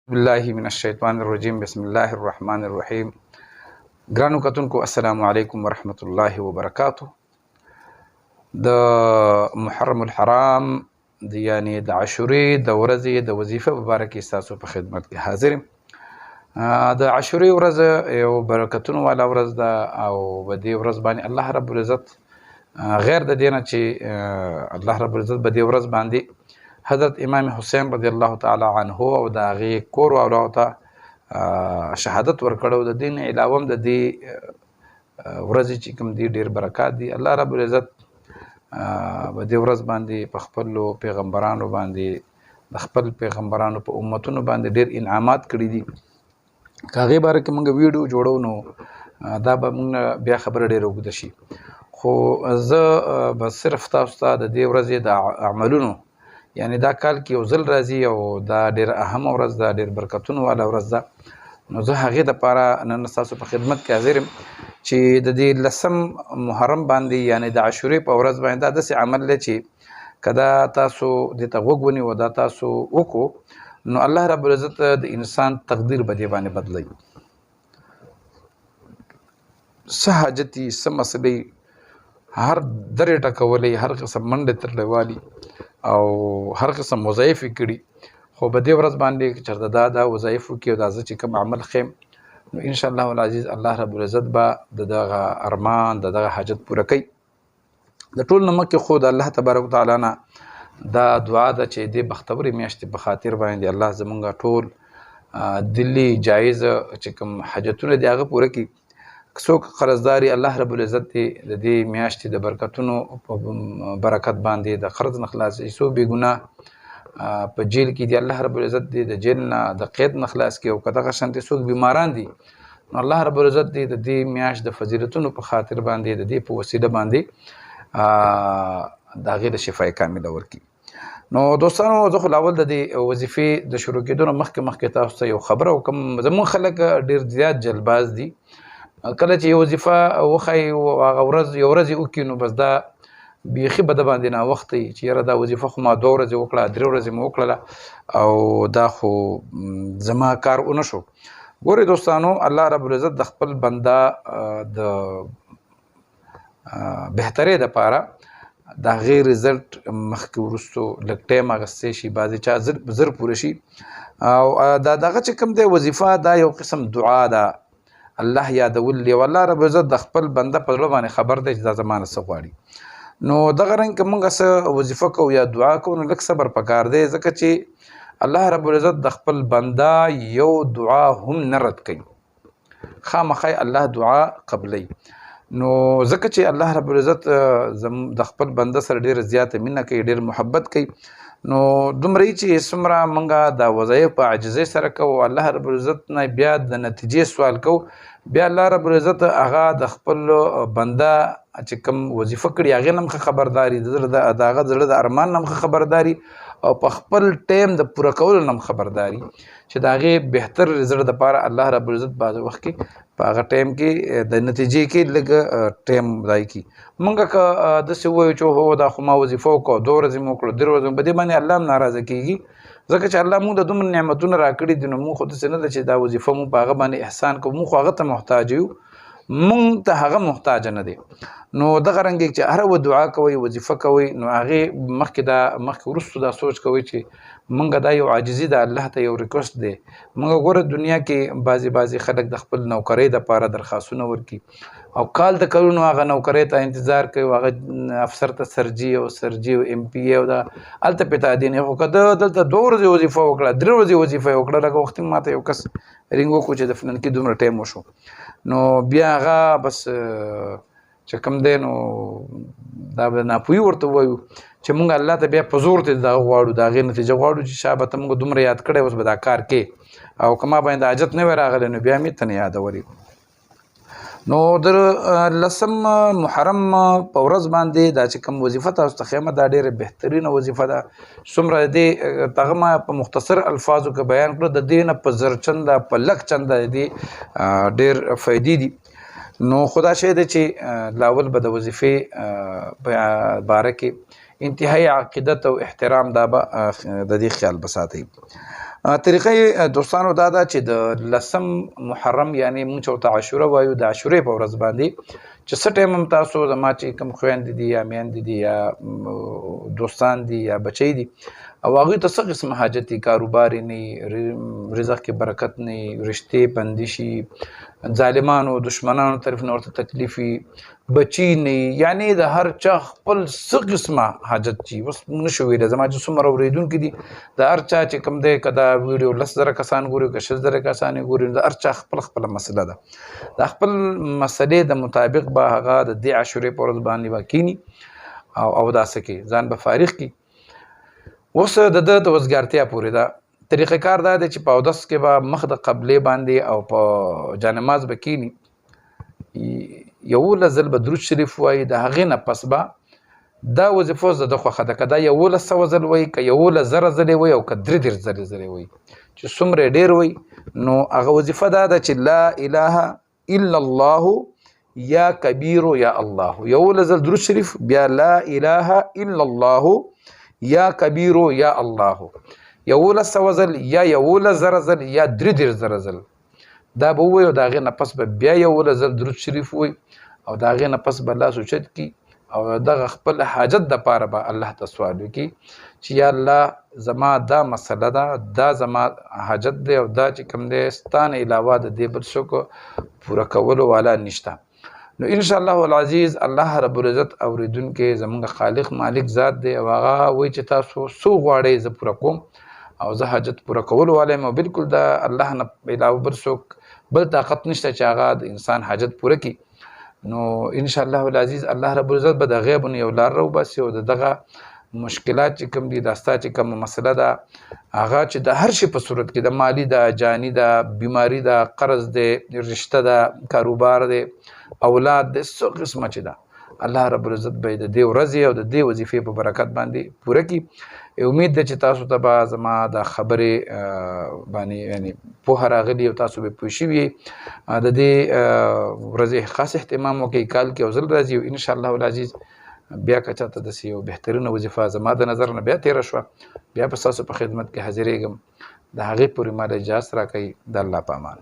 بالله من الشیطان الرجیم بسم الله الرحمن الرحیم. ګرانو کتونکو السلام علیکم ورحمت الله وبرکاتو. د محرم الحرام یعنی د عاشورې د ورځې د وظیفه په باره کې ستاسو په خدمت کې حاضر یم. د عاشورې ورځ یو برکتونو والا ورځ ده او په دې ورځ باندې الله رب العزت غیر د دې نه چې الله رب العزت په دې ورځ باندې حضرت امام حسین رضی الله تعالی عنه او د هغې کور والاو ته شهادت ورکړو. د دې نه علاوه هم د دې ورځې چې کوم دي ډېر برکات دي. الله رب العزت په دې ورځ باندې په خپلو پیغمبرانو باندې د خپل پیغمبرانو په امتونو باندې ډېر انعامات کړي دي. که هغې باره کې موږ ویډیو جوړو نو دا به موږ بیا خبره ډېره اوږده شي، خو زه به صرف تاسو ته د دې ورځې د عملونو یعنی دا کال کې یو ځل راځي او دا ډېر اهمه ورځ ده، ډېر برکتونو والا ورځ ده. نو زه هغې دپاره نن ستاسو په خدمت کې حاضر یم چې د دې 10 محرم باندې یعنی د عاشورې په ورځ باندې دا داسې عمل دی چې که دا تاسو دې ته غوږ ونیو دا تاسو وکړو نو الله رب العزت د انسان تقدیر به دې باندې بدلوي. څه حاجت دي، څه مسلې، هر درې ټکولی، هر قسم منډې ترلی والی او هر قسم وظایف یې کړي، خو په دې ورځ باندې که چېرته دا وظایف وکړي او دا زه چې کوم عمل ښیم نو انشاءالله العزیز الله رب العزت به د دغه ارمان د دغه حاجت پوره کوي. د ټول نه مخکې خو د الله تبارک وتعالی نه دا دعا ده چې دې بختورې میاشتې په خاطر باندې الله زمونږ ټول دلي جایز چې کوم حاجتونه دي هغه پوره کړي. که څوک قرضداري الله رب العزت دې د دې میاشتې د برکتونو په برکت باندې د قرض نه خلاصوي. څوک بې ګناه په جیل کې دي الله رب العزت دې د جیل نه د قید نه خلاص کړي، او که دغه شانتې څوک بیماران دي نو الله رب العزت دې د دې میاشت د فضیلتونو په خاطر باندې د دې په وسیله باندې د هغې د شفای کامله ورکړي. نو دوستانو زه خو اول د دې وظیفې د شروع کېدو نه مخکې تاسو ته یو خبره وکړم. زموږ خلک ډېر زیات جلباز دي، کله چې یو وظیفه وښایي هغه ورځ یو ورځ یې وکړي نو بس دا بیخي به د باندې ناوخته وي چې یاره دا وظیفه خو ما 2 ورځې وکړه، 3 ورځې مې وکړله او دا خو زما کار ونه شو. ګورئ دوستانو، الله رب العزت د خپل بنده د بهترۍ دپاره د هغې رزلټ مخکې وروستو لږ ټایم اخیستی شي، بعضې چا زر پوره شي. او دا دغه چې کوم دی وظیفه دا یو قسم دعا ده، الله یادول دی او الله رب العزت د خپل بنده په زړه باندې خبر دی چې دا زما نه څه غواړي. نو دغه رنګ که موږ څه وظیفه کوو یا دعا کوو نو لږ صبر پکار دی، ځکه چې الله رب العزت د خپل بنده یو دعا هم نه رد کوي، خامخا الله دعا قبلی. نو ځکه چې الله رب العزت د خپل بنده سره ډېره زیاته مینه کوي، ډېر محبت کوي، نو دومره چې څومره موږ دا وظایف په عاجزۍ سره کوو الله رب العزت نه بیا د نتیجې سوال کوو، بیا الله رب العزت هغه د خپل بنده چې کوم وظیفه کړي هغې نه هم ښه خبرداري، د هغه زړه د ارمان نه هم ښه خبرداري او په خپل ټایم د پوره کولو نه هم خبرداري چې د هغې بهتر رزلټ دپاره الله رب العزت بعض وخت کې په هغه ټایم کې د نتیجې کې لږ ټایم ځای کړي. موږ که داسې ووایو چې هو دا خو ما وظیفه وکړه 2 ورځې مې وکړو 3 ورځې په دې باندې الله هم ناراضه کېږي، ځکه چې الله موږ د دومره نعمتونه راکړي دي نو موږ خو داسې نه ده چې دا وظیفه موږ په هغه باندې احسان کوو، موږ خو هغه ته محتاج یو، موږ ته هغه محتاج نه دی. نو دغه رنګ چې هر دعا کوئ وظیفه کوئ نو هغې مخکې وروستو دا سوچ کوئ چې موږ دا یو عاجزي ده، الله ته یو ریکوست دی. موږ ګوره دنیا کې بعضې خلک د خپل نوکرۍ دپاره درخواستونه ورکړي او کال د کلونو هغه نوکرۍ ته انتظار کوي، هغه افسر ته سرجي او MP او دا هلته پې تعدین. خو که ده دلته 2 ورځې وظیفه وکړه 3 ورځې وظیفه یې وکړه، لکه وختي ماته یو کس رینګ وکړو چې د فلانکي دومره ټایم وشو نو بیا هغه بس چې کوم دی نو دا به ناپوهي ورته ووایو چې موږ الله ته بیا په زور ته دغه غواړو، د هغې نتیجه غواړو چې شابه ته موږ دومره یاد کړی اوس به دا کار کې، او که ما باندې حاجت نه وی راغلی نو بیا مې ته نه یادولي. نو د 10 محرم په ورځ باندې دا چې کوم وظیفه تاسو ته ښیمه دا ډېره بهترینه وظیفه ده. څومره دې دغه ما په مختصر الفاظو کې بیان کړو، د دې نه په 1000 چنده په 100 چنده دې ډېر فایدې دي. نو خدا شی دی چې لاول به د وظیفې په باره کې انتهایی عقیدت او احترام دا به د دې خیال به ساتئ. طریقې دوستانو دا ده چې د 10 محرم یعنی موږ ورته عاشوره وایو، د عاشورې په ورځ باندې چې څه ټایم هم تاسو زما چې کوم خویندې دي یا میندې دي یا دوستان دي یا بچی دي او هغوی ته څه قسم حاجت دي، کاروبار یې نه، رزق کې برکت نه، رشتې بندي شي، ظالمانو دشمنانو طرف نه ورته تکلیف وي، بچی نه، یعنی د هر چا خپل څه قسمه حاجت چي. اوس موږ نشو ویلی، زما چې څومره اورېدونکي دي د هر چا چې کوم دی، که دا ویډیو 10,000 کسان ګوري، که 6,000 کسان یې ګوري، د هر چا خپله مسله ده. د خپل مسلې د مطابق به هغه د دې عاشورې په ورځ باندې به کیني او اوداسه کوي، ځان به فارغ کړي. اوس د ده د وزګارتیا پورې ده. طریقه کار دا دی چې په اودس کې به مخ د قبلې باندې او په جانماز به کینی، 11 ځل به درود شریف وایي، د هغې نه پس به دا وظیفه اوس د ده خوښه ده، که دا 1100 ځل وایي، که 11,000 ځلې وایي، او که 33 ځلې وایي، چې څومره ډېر وایي نو هغه وظیفه دا ده چې لا اله الا الله یا کبیرو یا الله، 11 ځل درود شریف، بیا لا اله الا الله یا کبیرو یا الله، 1100 ځل یا 11,000 ځل یا 33,000 ځل دا به ووایي، او د هغې نه پس به بیا 11 ځل درود شریف ووایي، او د هغې نه پس به لاس اوچت کړي او دغه خپل حاجت دپاره به الله ته سوال وکړي چې یا الله زما دا مسله ده، دا زما حاجت دی، او دا چې کوم دی ستا نه علاوه د دې بل څوک پوره کولو والا نشته. نو انشاءالله العزیز الله رب العزت اورېدونکی زموږ خالق مالک ذات دی، او هغه وایي چې تاسو څو غواړئ زه پوره کوم، او زه حاجت پوره کولو والا یم، او بلکل د الله نه علاوه بل څوک بل طاقت نشته چې هغه د انسان حاجت پوره کړي. نو انشاءالله العزیز الله رب العزت به د غیب نه یو لار راوباسي، او د دغه مشکلات چې کوم دي، دا ستا چې کومه مسله ده هغه چې د هر شي په صورت کې، د مالی ده، جاني ده، بیماري ده، قرض دی، رشته ده، کاروبار دی، اولاد دی، څو قسمه چې ده، الله رب العزت به د دې ورځې او د دې وظیفې په برکت باندې پوره کړي. امید ده چې تاسو ته به زما د خبرې باندې یعنی پوهه راغلي، او تاسو به پوه شوي د دې ورځې خاص اهتمام وکړئ. کال کې یو ځل راځي، او انشاءالله العزیز بیا که چاته داسې یو بهترینه وظیفه زما د نظر نه بیا تېره شوه، بیا به ستاسو په خدمت کې حاضرېږم. د هغې پورې ما له اجازت راکوئ. د الله په امان.